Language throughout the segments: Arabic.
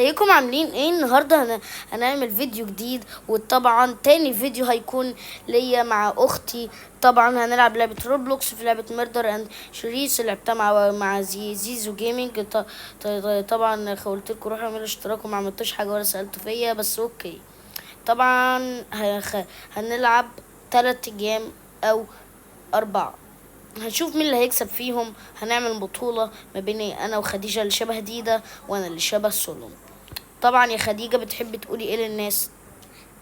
ازيكم عاملين ايه؟ النهارده هنعمل فيديو جديد، وطبعا تاني فيديو هيكون ليا مع اختي. طبعا هنلعب لعبه روبلوكس في لعبه ميردر اند شريس، لعبتها مع زيزو جيمنج. طبعا قلت لكم روحوا اعملوا اشتراك وما عملتوش حاجه ولا سالتوا فيا، بس اوكي. طبعا هنلعب 3 ايام او 4. هنشوف مين اللي هيكسب فيهم. هنعمل بطولة ما بيني انا وخديجة اللي شبه ديدا، وانا اللي شبه سولون. طبعا يا خديجة بتحبي تقولي ايه للناس؟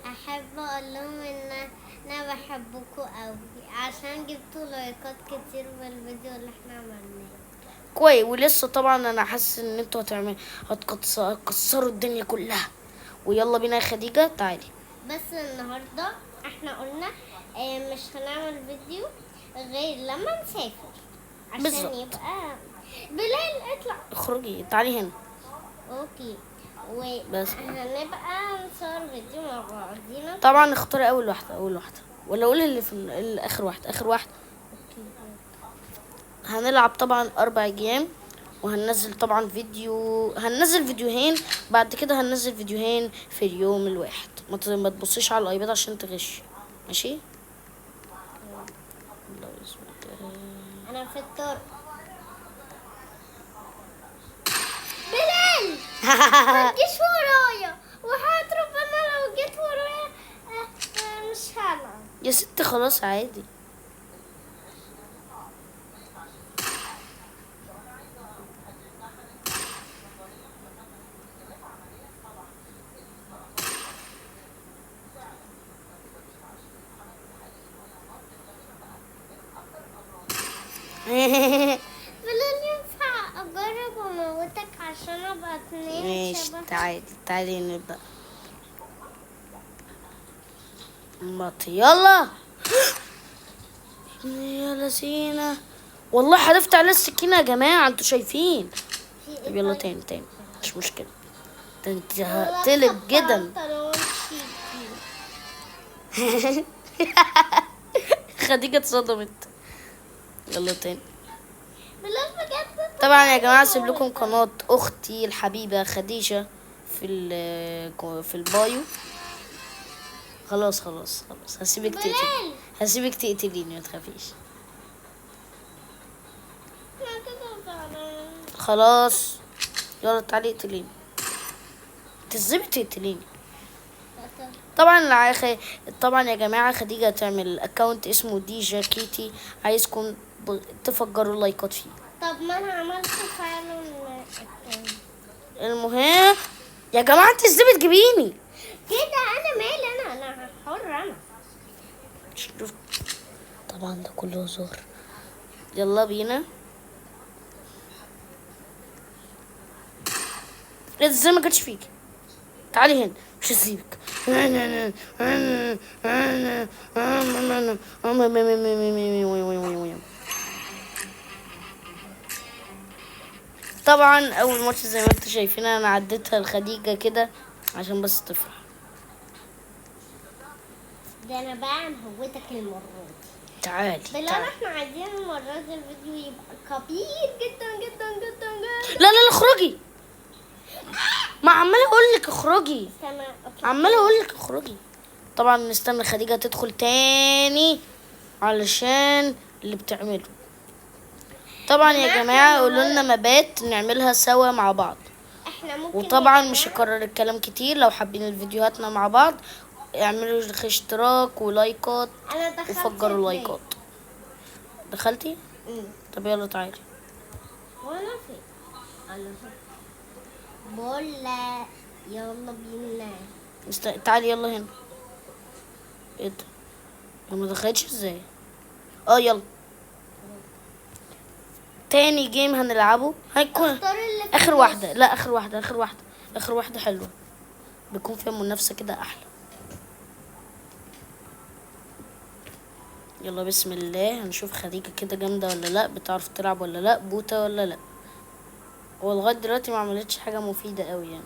احب اقول لهم ان انا بحبكم قوي عشان جبتوا لايكات كتير بالفيديو اللي احنا عملناه. كويس. ولسه طبعا انا حاسس ان انتوا هتكسروا الدنيا كلها. ويلا بينا يا خديجة تعالي. بس النهارده احنا قلنا مش هنعمل فيديو غير لما نسافر عشان بالظبط. يبقى بلال اطلع. اخرجي تعالي هنا. اوكي. بس وهنبقى نصور فيديو مع بعضينا. طبعا اختاري اول واحدة ولا قولي اللي في اخر واحدة. اوكي. هنلعب طبعا 4 ايام، وهننزل طبعا هننزل فيديوهين. بعد كده هننزل فيديوهين في اليوم الواحد. ما تبصيش على الايباد عشان تغش. ماشي. الله يسلمك. انا في الطرق. بلال ما تجيش ورايا، وحياة ربنا لو جيت ورايا مش هلعب. يا ست خلاص عادي. بلال ينفع اجرب واموتك عشان ابقى اتنين ماشي شبه؟ تعالي نبدأ. يلا. يلا سينا. والله حذفت على السكينة يا جماعة، انتوا شايفين. طب يلا تاني مش مشكلة. ده انت هقتلك جدا. خديجة اتصدمت. يلا تاني. بلال بجد. طبعا يا جماعة اسيب لكم قناة اختي الحبيبة خديجة في البايو. خلاص هسيبك تقتليني، ما تخافيش. خلاص يلا تعالي اقتليني. تزبي تقتليني. طبعا يا جماعة خديجة تعمل اكونت اسمه ديجا كيتي. عايزكم تفجروا اللايكات فيه. طب ما انا عملت فعلا. المهم يا جماعة انت ازاي بتجيبيني كده؟ انا مالي، انا حر انا. شوف. طبعا ده كله هزار. يلا بينا. ازاي ما جاتش فيك؟ تعالي هنا مش هسيبك. طبعا اول ماتش زي ما انتوا شايفين انا عديتها لخديجة كده عشان بس تفرح. ده انا بقى مهوتك المرة دي. تعالي بلال احنا عايزين المرة دي الفيديو يبقى كبير جدا جدا جدا جدا. لا اخرجي. ما عمالة اقول لك اخرجي. عمالة اقول لك اخرجي. طبعا نستنى خديجة تدخل تاني علشان اللي بتعمله. طبعا يا جماعة قولوا لنا مبات نعملها سوا مع بعض. احنا ممكن وطبعا مش هكرر الكلام كتير. لو حابين الفيديوهاتنا مع بعض اعملوا اشتراك ولايكات وفجروا لايكات. دخلتي؟ طب يلا تعالي. وانا فين؟ انا فين؟ بولا. يلا بينا. تعالي يلا هنا. ايه ده؟ ما دخلتش ازاي؟ يلا. تاني جيم هنلعبه هيكون اخر واحدة. لا اخر واحدة حلوة، بيكون فيها منافسة كده احلى. يلا بسم الله. هنشوف خديجة كده جامدة ولا لا، بتعرف تلعب ولا لا، بوتا ولا لا. هو لغاية دلوقتي ما عملتش حاجة مفيدة قوي يعني.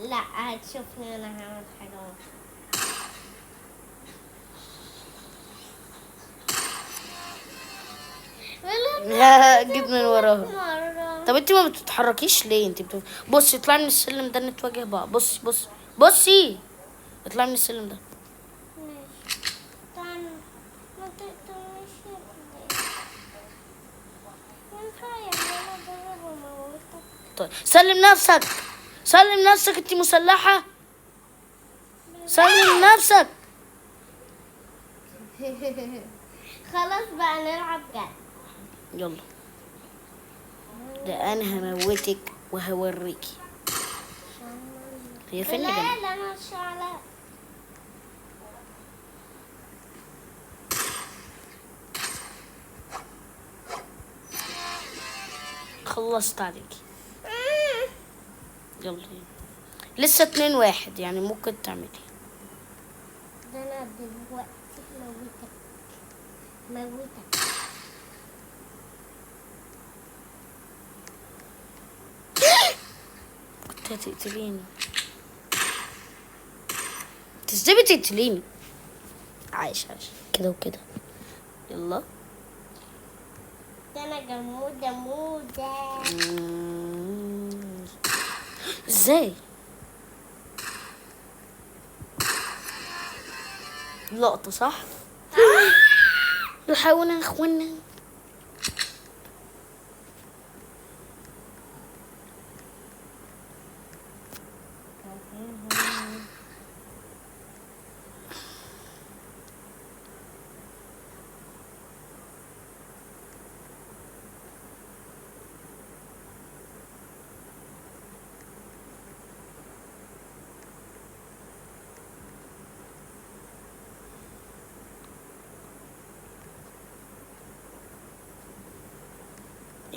لا هتشوفني انا هعمل حاجة جيت من وراها. طب انت ما بتتحركيش ليه؟ انت بصي اطلعي من السلم ده نتواجه بعض. بصي بصي بصي، اطلعي من السلم ده. ماشي. تعال ما تقتلنيش يا ابني. ينفع يعني انا اجرب واموتك؟ طيب سلم نفسك، سلم نفسك، انت مسلحة. سلم نفسك. خلاص بقى نلعب جد. يلا، ده انا هموتك وهوريكي. هي فين يا جماعة؟ لا انا شعلة. خلصت عليكي. يلا لسه 2-1 يعني ممكن تعملي. ده انا دلوقتي موتك. كنت هتقتليني، انت ازاي بتقتليني؟ عايش كده وكده. يلا. ده انا جمودة. ازاي؟ لقطة صح؟ يحاول يا اخوانا.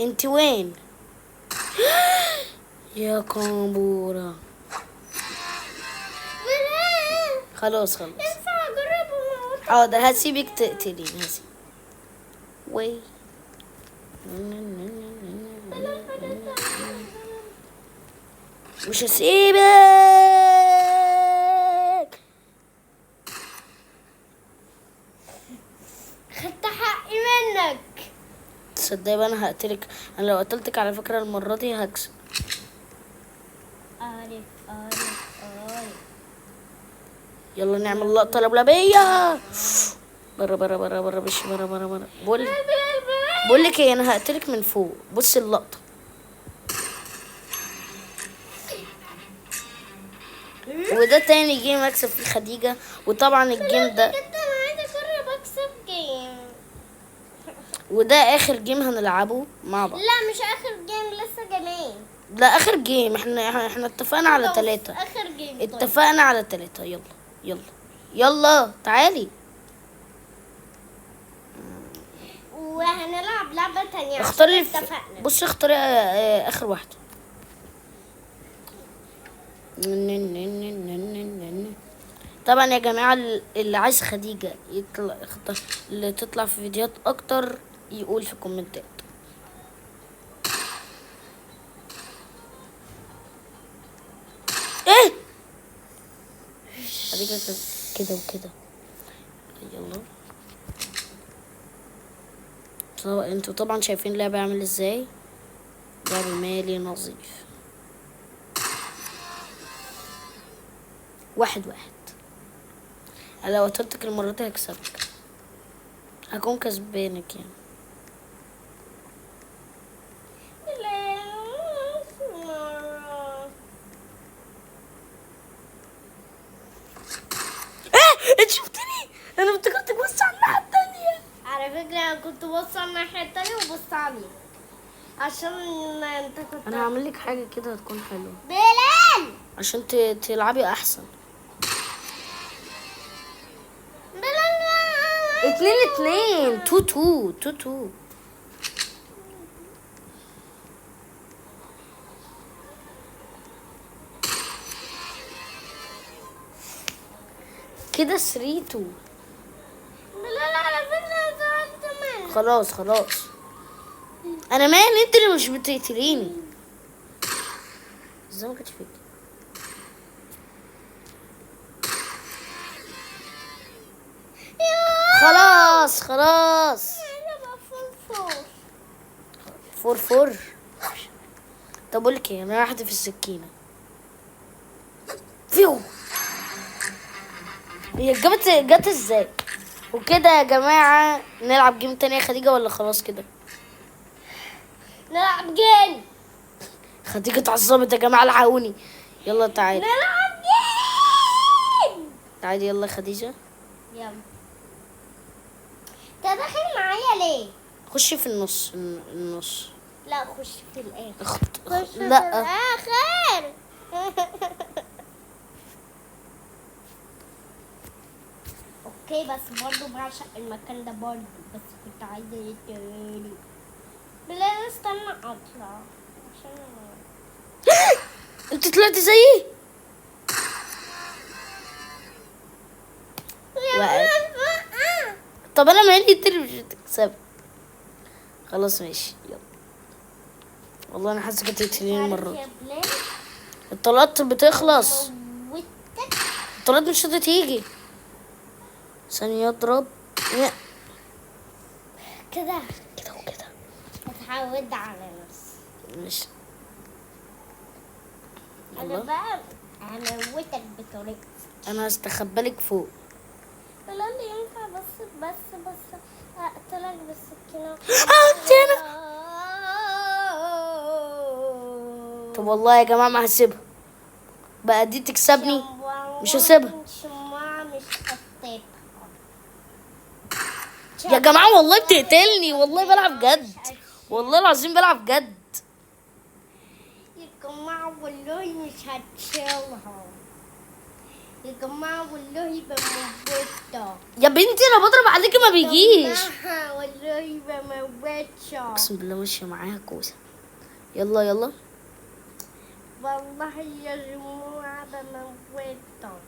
انت وين؟ يا قنبورة. خلاص. ينفع اجرب واموتك؟ حاضر هسيبك تقتليني. هسيب وي. مش هسيبك. خدت حقي منك. تصدقي بقى انا هقتلك. انا لو قتلتك على فكرة المرة دي هكسب. عارف. يلا نعمل لقطة لولبية. برا برا برا برا بش برا برا برا. بقول لك ايه، انا هقتلك من فوق. بصي اللقطة. وده تاني جيم اكسب فيه خديجة. وطبعا الجيم ده، انا عايزه اجرب اكسب جيم. وده اخر جيم هنلعبه مع بعض. لا مش اخر جيم، لسه جيمين. لا اخر جيم. احنا اتفقنا على 3. اخر جيم. طيب. اتفقنا على 3. يلا يلا يلا تعالي. وهنلعب لعبة تانية. اختاري عشان اتفقنا. بصي اختاري اخر واحدة. طبعا يا جماعة اللي عايز خديجة يختار اللي تطلع في فيديوهات اكتر يقول في الكومنتات. ايه خديجة كده وكده. يلا. انتوا طبعا شايفين اللعبة عامل ازاي. لعب مالي نظيف. 1-1. انا لو قتلتك المرة دي هكسبك. هكون كسبانك يعني. انت شفتني؟ انا افتكرتك بص على الناحية التانية. على فكرة انا كنت بص على الناحية التانية وبص عليك عشان انت كنت. انا هعمل لك حاجة كده هتكون حلوة بلال. عشان تلعبي احسن. بلال 2-2. 2-2. كده 3-2. بلال على فكرة زعلت منك. خلاص. انا مالي، انت اللي مش بتقتليني. ازاي ما كانتش فيك؟ خلاص. انا بقى فور. 4-4. طب اقول لك ايه، انا راحت في السكينه فيو. هي جت ازاي؟ وكده يا جماعه نلعب جيم تانية يا خديجه ولا خلاص كده؟ نلعب جيم. خديجه اتعصبت يا جماعه، الحقوني. يلا تعالي نلعب جيم. تعالي يلا يا خديجه. يلا. انت داخل معايا ليه؟ خشي في النص. لا خش في الاخر. خش في لا الاخر. اوكي بس برضو بعشق المكان ده برضو، بس كنت عايزه ايه تاني؟ بلا استنى اطلع عشان انت طلعتي زيي. وقعت. طب انا ما عندي تري مش هتكسب. خلاص ماشي يلا. والله انا حاسه كنت هتقتليني المره دي. الطلقات بتخلص. الطلقات مش هتيجي. ثانيه اضرب كده كده وكده. اتعود على نفسي. ماشي انا يلا. بقى هموتك بطريقتي. انا هستخبلك فوق. لا اللي ينفع بس اقتلك بالسكينة. انا طب والله يا جماعه ما هسيبها بقى، دي تكسبني مش هسيبها شموع مش هسيبها يا جماعه. والله بتقتلني، والله بلعب جد، والله العظيم بلعب جد يا جماعة والله مش هتشيلها. يا جماعة والله بموتها. يا بنتي انا بضرب عليكي ما بيجيش. والله بموتها. اقسم بالله ماشيه معاها كوسه. يلا يلا. والله يا جماعة بموتها.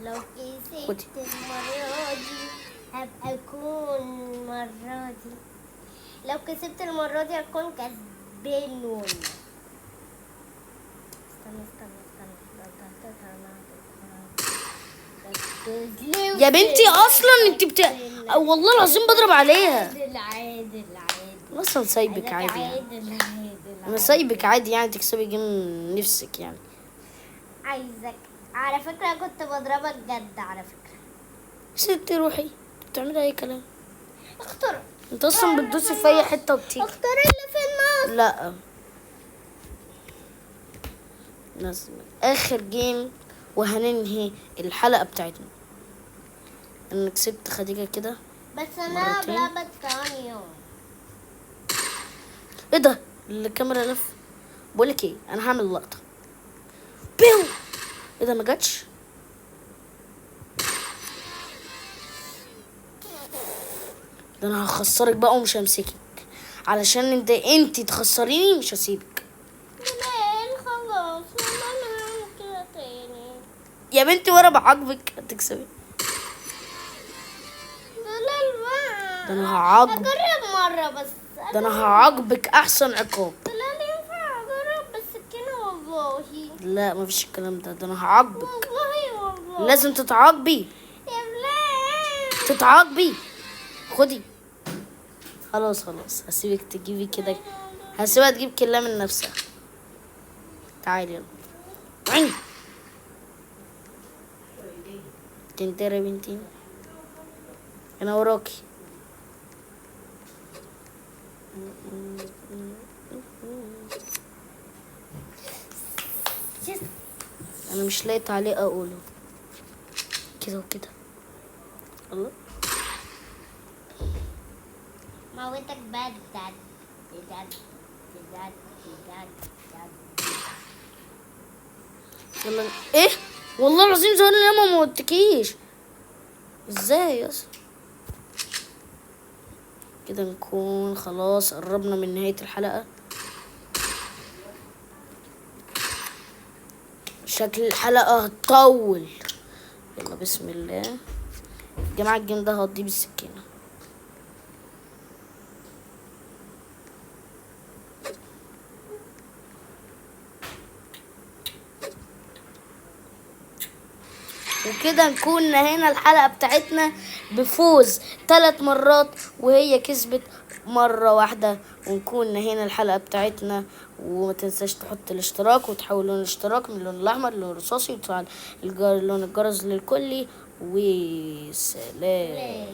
لو كسبت المرة دي هبقى أكون المرة دي. لو كسبت المرة دي هكون كسبان. يا بنتي اصلا انت والله العظيم بضرب عليها. عادل اصلا سايبك عادي يعني. عادل. انا سايبك عادي يعني تكسبي جيم نفسك يعني. عايزك على فكرة كنت بضربك جد على فكرة. ستي روحي بتعملي اي كلام. اختار. انت اصلا بتدوسي في اي حته وبتيجي. اختار اللي في النص. لا لازم اخر جيم وهننهي الحلقه بتاعتنا. انا كسبت خديجه كده. بس انا مرتين. بلعبك تاني يوم. ايه ده الكاميرا لف. بقولك ايه، انا هعمل لقطه بيو. ايه ده ما جاتش. ده انا هخسرك بقى ومش همسكك علشان انت تخسريني مش هسيبك. بلال خلاص والله انا هعمل كده تاني. يا بنتي وانا بعاقبك هتكسبي. بلال بقى. ده انا هعاقب. هجرب مرة بس. ده انا هعاقبك احسن عقاب. بلال ينفع اجرب بالسكينة والله؟ لا مفيش الكلام ده. ده انا هعاقبك. والله لازم تتعاقبي. يا بلال. تتعاقبي. خدي. خلاص هسيبك تجيبي كده. هسيبها تجيب كلها من نفسها. تعالي يلا. عين تنتري بنتي انا وراكي. انا مش لاقي تعليق اقوله كده وكده. الله موتك بجد. يلا. ايه والله العظيم زمان انا ما موتكيش. ازاي اصلا كده؟ نكون خلاص قربنا من نهاية الحلقة. شكل الحلقة هتطول. يلا بسم الله يا جماعة. الجيم ده هقضيه بالسكينة. وكده نكون نهينا الحلقة بتاعتنا بفوز 3 مرات وهي كسبت مرة واحدة ونكون نهينا الحلقة بتاعتنا. وما تنساش تحط الاشتراك وتحول لون الاشتراك من اللون الأحمر للون الرصاصي وتفعل لون الجرس للكل. وسلام.